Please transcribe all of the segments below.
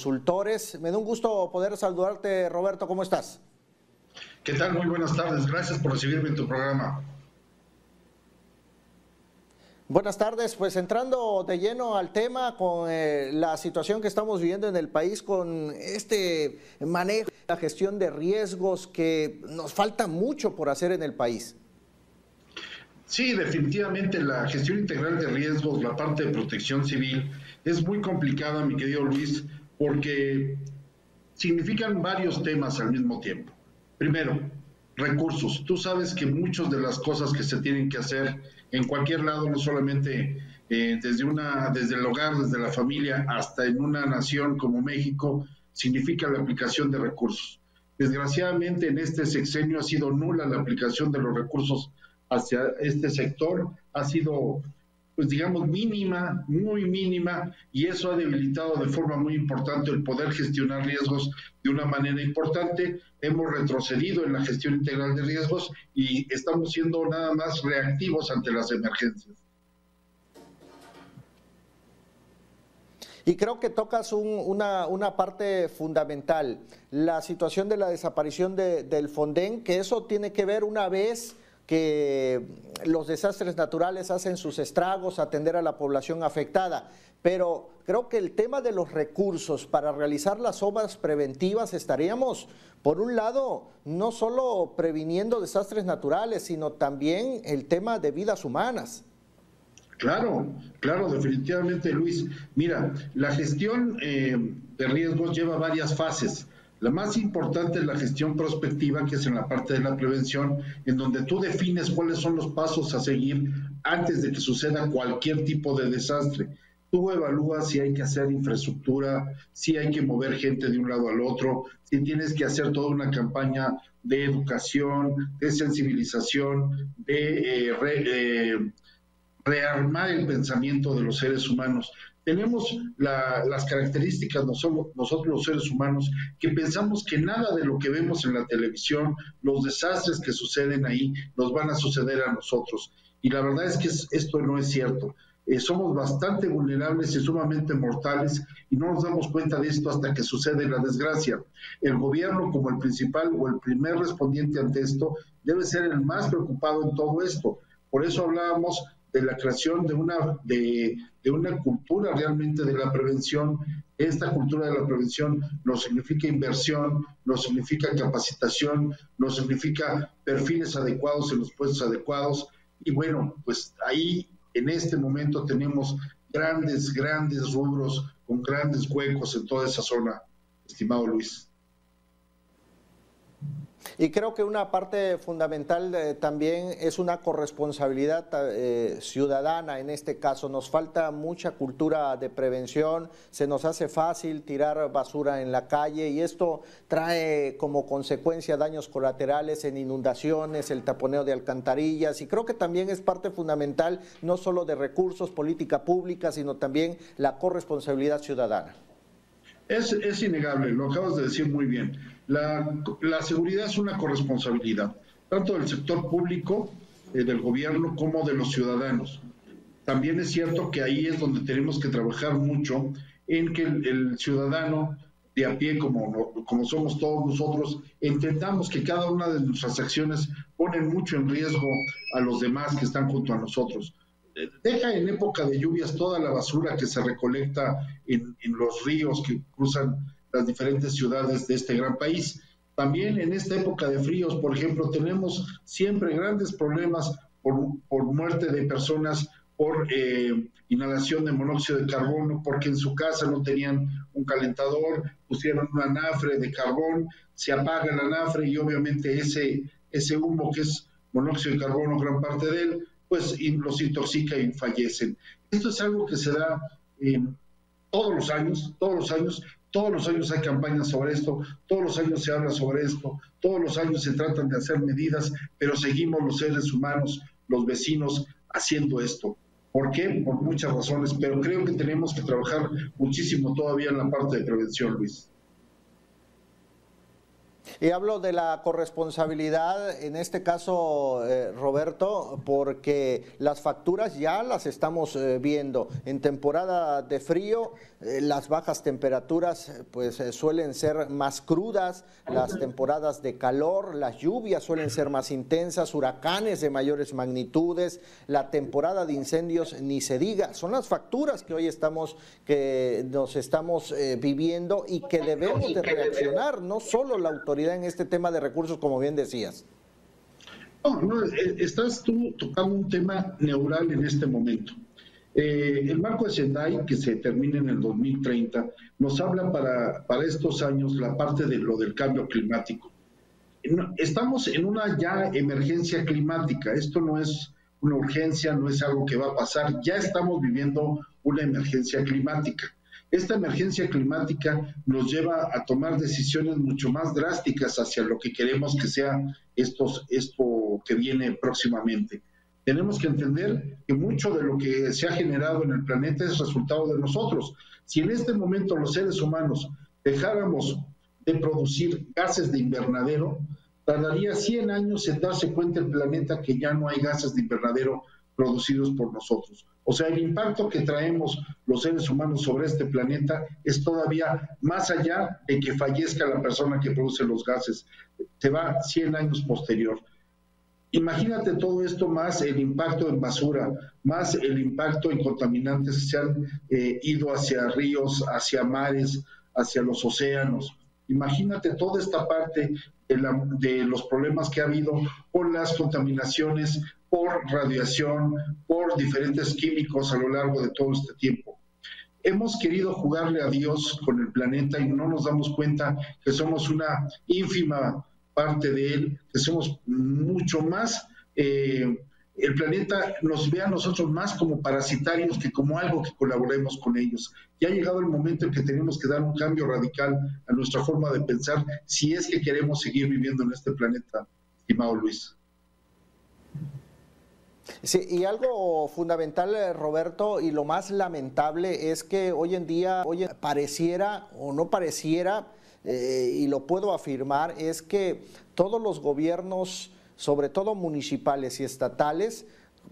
consultores. Me da un gusto poder saludarte, Roberto, ¿cómo estás? ¿Qué tal? Muy buenas tardes, gracias por recibirme en tu programa. Buenas tardes, pues entrando de lleno al tema con la situación que estamos viviendo en el país, con este manejo, la gestión de riesgos que nos falta mucho por hacer en el país. Sí, definitivamente la gestión integral de riesgos, la parte de protección civil, es muy complicada, mi querido Luis, porque significan varios temas al mismo tiempo. Primero, recursos. Tú sabes que muchas de las cosas que se tienen que hacer en cualquier lado, no solamente desde el hogar, desde la familia, hasta en una nación como México, significa la aplicación de recursos. Desgraciadamente, en este sexenio ha sido nula la aplicación de los recursos hacia este sector, ha sido, pues digamos, mínima, muy mínima, y eso ha debilitado de forma muy importante el poder gestionar riesgos de una manera importante. Hemos retrocedido en la gestión integral de riesgos y estamos siendo nada más reactivos ante las emergencias. Y creo que tocas una parte fundamental, la situación de la desaparición del Fonden, que eso tiene que ver una vez que los desastres naturales hacen sus estragos, atender a la población afectada, pero creo que el tema de los recursos para realizar las obras preventivas estaríamos, por un lado, no solo previniendo desastres naturales, sino también el tema de vidas humanas. Claro, claro, definitivamente, Luis. Mira, la gestión de riesgos lleva varias fases. La más importante es la gestión prospectiva, que es en la parte de la prevención, en donde tú defines cuáles son los pasos a seguir antes de que suceda cualquier tipo de desastre. Tú evalúas si hay que hacer infraestructura, si hay que mover gente de un lado al otro, si tienes que hacer toda una campaña de educación, de sensibilización, de rearmar el pensamiento de los seres humanos. Tenemos las características nosotros los seres humanos, que pensamos que nada de lo que vemos en la televisión, los desastres que suceden ahí, nos van a suceder a nosotros. Y la verdad es que esto no es cierto. Somos bastante vulnerables y sumamente mortales y no nos damos cuenta de esto hasta que sucede la desgracia. El gobierno, como el principal o el primer respondiente ante esto, debe ser el más preocupado en todo esto. Por eso hablábamos de la creación de una cultura realmente de la prevención. Esta cultura de la prevención nos significa inversión, nos significa capacitación, nos significa perfiles adecuados en los puestos adecuados. Y bueno, pues ahí en este momento tenemos grandes rubros con grandes huecos en toda esa zona, estimado Luis. Y creo que una parte fundamental también es una corresponsabilidad ciudadana en este caso. Nos falta mucha cultura de prevención, se nos hace fácil tirar basura en la calle y esto trae como consecuencia daños colaterales en inundaciones, el taponeo de alcantarillas, y creo que también es parte fundamental no solo de recursos, política pública, sino también la corresponsabilidad ciudadana. Es innegable, lo acabas de decir muy bien. La seguridad es una corresponsabilidad, tanto del sector público, del gobierno, como de los ciudadanos. También es cierto que ahí es donde tenemos que trabajar mucho en que el ciudadano de a pie, como somos todos nosotros, entendamos que cada una de nuestras acciones ponen mucho en riesgo a los demás que están junto a nosotros. Deja en época de lluvias toda la basura que se recolecta en los ríos que cruzan las diferentes ciudades de este gran país. También en esta época de fríos, por ejemplo, tenemos siempre grandes problemas por muerte de personas, por inhalación de monóxido de carbono, porque en su casa no tenían un calentador, pusieron un anafre de carbón, se apaga el anafre y obviamente ese humo que es monóxido de carbono, gran parte de él, pues los intoxica y fallecen. Esto es algo que se da todos los años hay campañas sobre esto, todos los años se habla sobre esto, todos los años se tratan de hacer medidas, pero seguimos los seres humanos, los vecinos, haciendo esto. ¿Por qué? Por muchas razones, pero creo que tenemos que trabajar muchísimo todavía en la parte de prevención, Luis. Y hablo de la corresponsabilidad, en este caso, Roberto, porque las facturas ya las estamos viendo. En temporada de frío, las bajas temperaturas pues suelen ser más crudas, las temporadas de calor, las lluvias suelen ser más intensas, huracanes de mayores magnitudes, la temporada de incendios ni se diga. Son las facturas que nos estamos viviendo y que debemos de reaccionar, no solo la autoridad en este tema de recursos, como bien decías. No, estás tú tocando un tema neural en este momento. El marco de Sendai, que se termina en el 2030, nos habla para estos años la parte de lo del cambio climático. Estamos en una ya emergencia climática. Esto no es una urgencia, no es algo que va a pasar. Ya estamos viviendo una emergencia climática. Esta emergencia climática nos lleva a tomar decisiones mucho más drásticas hacia lo que queremos que sea esto que viene próximamente. Tenemos que entender que mucho de lo que se ha generado en el planeta es resultado de nosotros. Si en este momento los seres humanos dejáramos de producir gases de invernadero, tardaría 100 años en darse cuenta el planeta que ya no hay gases de invernadero producidos por nosotros. O sea, el impacto que traemos los seres humanos sobre este planeta es todavía más allá de que fallezca la persona que produce los gases. Se va 100 años posterior. Imagínate todo esto más el impacto en basura, más el impacto en contaminantes que se han ido hacia ríos, hacia mares, hacia los océanos. Imagínate toda esta parte de los problemas que ha habido por las contaminaciones, por radiación, por diferentes químicos a lo largo de todo este tiempo. Hemos querido jugarle a Dios con el planeta y no nos damos cuenta que somos una ínfima parte de él, que somos mucho más, el planeta nos ve a nosotros más como parasitarios que como algo que colaboremos con ellos. Ya ha llegado el momento en que tenemos que dar un cambio radical a nuestra forma de pensar si es que queremos seguir viviendo en este planeta, estimado Luis. Sí, y algo fundamental, Roberto, y lo más lamentable es que hoy en día pareciera o no pareciera, y lo puedo afirmar, es que todos los gobiernos, sobre todo municipales y estatales,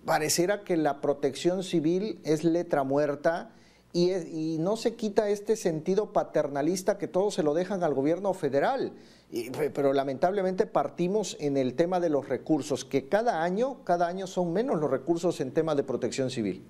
pareciera que la protección civil es letra muerta y no se quita este sentido paternalista que todos se lo dejan al gobierno federal. Pero lamentablemente partimos en el tema de los recursos, que cada año son menos los recursos en tema de protección civil.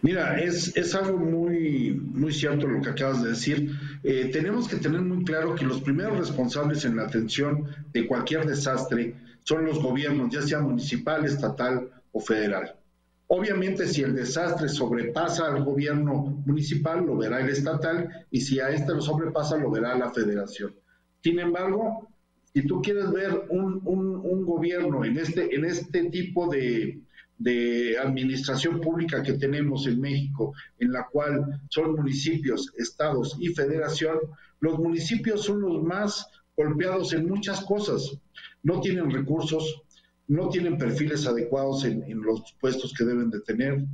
Mira, es algo muy, muy cierto lo que acabas de decir. Tenemos que tener muy claro que los primeros responsables en la atención de cualquier desastre son los gobiernos, ya sea municipal, estatal o federal. Obviamente, si el desastre sobrepasa al gobierno municipal, lo verá el estatal, y si a este lo sobrepasa, lo verá la federación. Sin embargo, si tú quieres ver un gobierno en este tipo de administración pública que tenemos en México, en la cual son municipios, estados y federación, los municipios son los más golpeados en muchas cosas. No tienen recursos, no tienen perfiles adecuados en los puestos que deben de tener.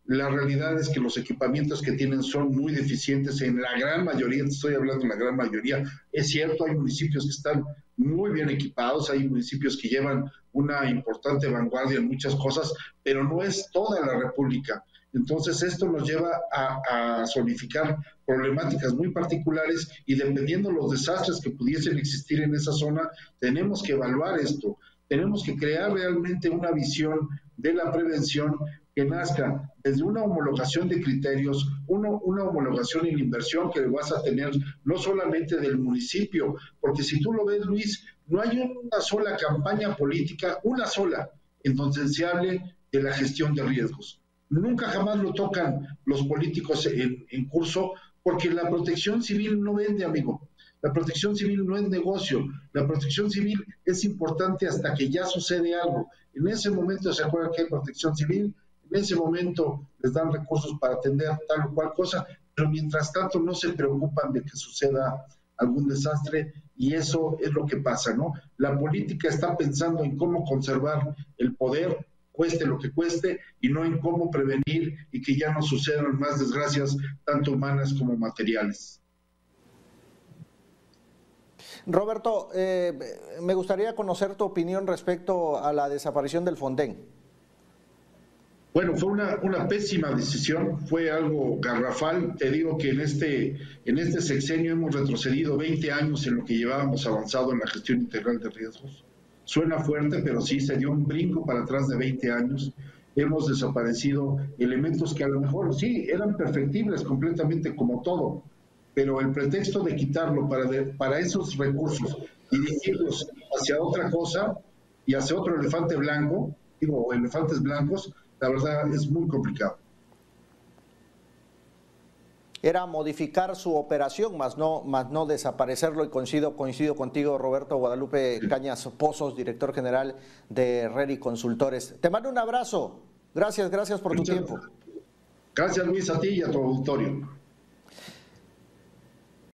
La realidad es que los equipamientos que tienen son muy deficientes en la gran mayoría, estoy hablando de la gran mayoría. Es cierto, hay municipios que están muy bien equipados, hay municipios que llevan una importante vanguardia en muchas cosas, pero no es toda la República. Entonces esto nos lleva a zonificar problemáticas muy particulares y dependiendo de los desastres que pudiesen existir en esa zona, tenemos que evaluar esto. Tenemos que crear realmente una visión de la prevención que nazca desde una homologación de criterios, una homologación en inversión que vas a tener no solamente del municipio, porque si tú lo ves, Luis, no hay una sola campaña política, una sola, en donde se hable de la gestión de riesgos. Nunca jamás lo tocan los políticos en curso, porque la protección civil no vende, amigo. La protección civil no es negocio. La protección civil es importante hasta que ya sucede algo. En ese momento se acuerdan que hay protección civil, en ese momento les dan recursos para atender tal o cual cosa, pero mientras tanto no se preocupan de que suceda algún desastre y eso es lo que pasa, ¿no? La política está pensando en cómo conservar el poder, cueste lo que cueste, y no en cómo prevenir y que ya no sucedan más desgracias, tanto humanas como materiales. Roberto, me gustaría conocer tu opinión respecto a la desaparición del Fonden. Bueno, fue una pésima decisión, fue algo garrafal. Te digo que en este sexenio hemos retrocedido 20 años en lo que llevábamos avanzado en la gestión integral de riesgos. Suena fuerte, pero sí se dio un brinco para atrás de 20 años. Hemos desaparecido elementos que a lo mejor sí eran perfectibles completamente como todo, pero el pretexto de quitarlo para esos recursos, dirigirlos hacia otra cosa y hacia otro elefante blanco, o elefantes blancos, la verdad es muy complicado. Era modificar su operación, más no desaparecerlo, y coincido contigo, Roberto Guadalupe Cañas Pozos, director general de Reri Consultores. Te mando un abrazo. Gracias por tu tiempo. Gracias, Luis, a ti y a tu auditorio.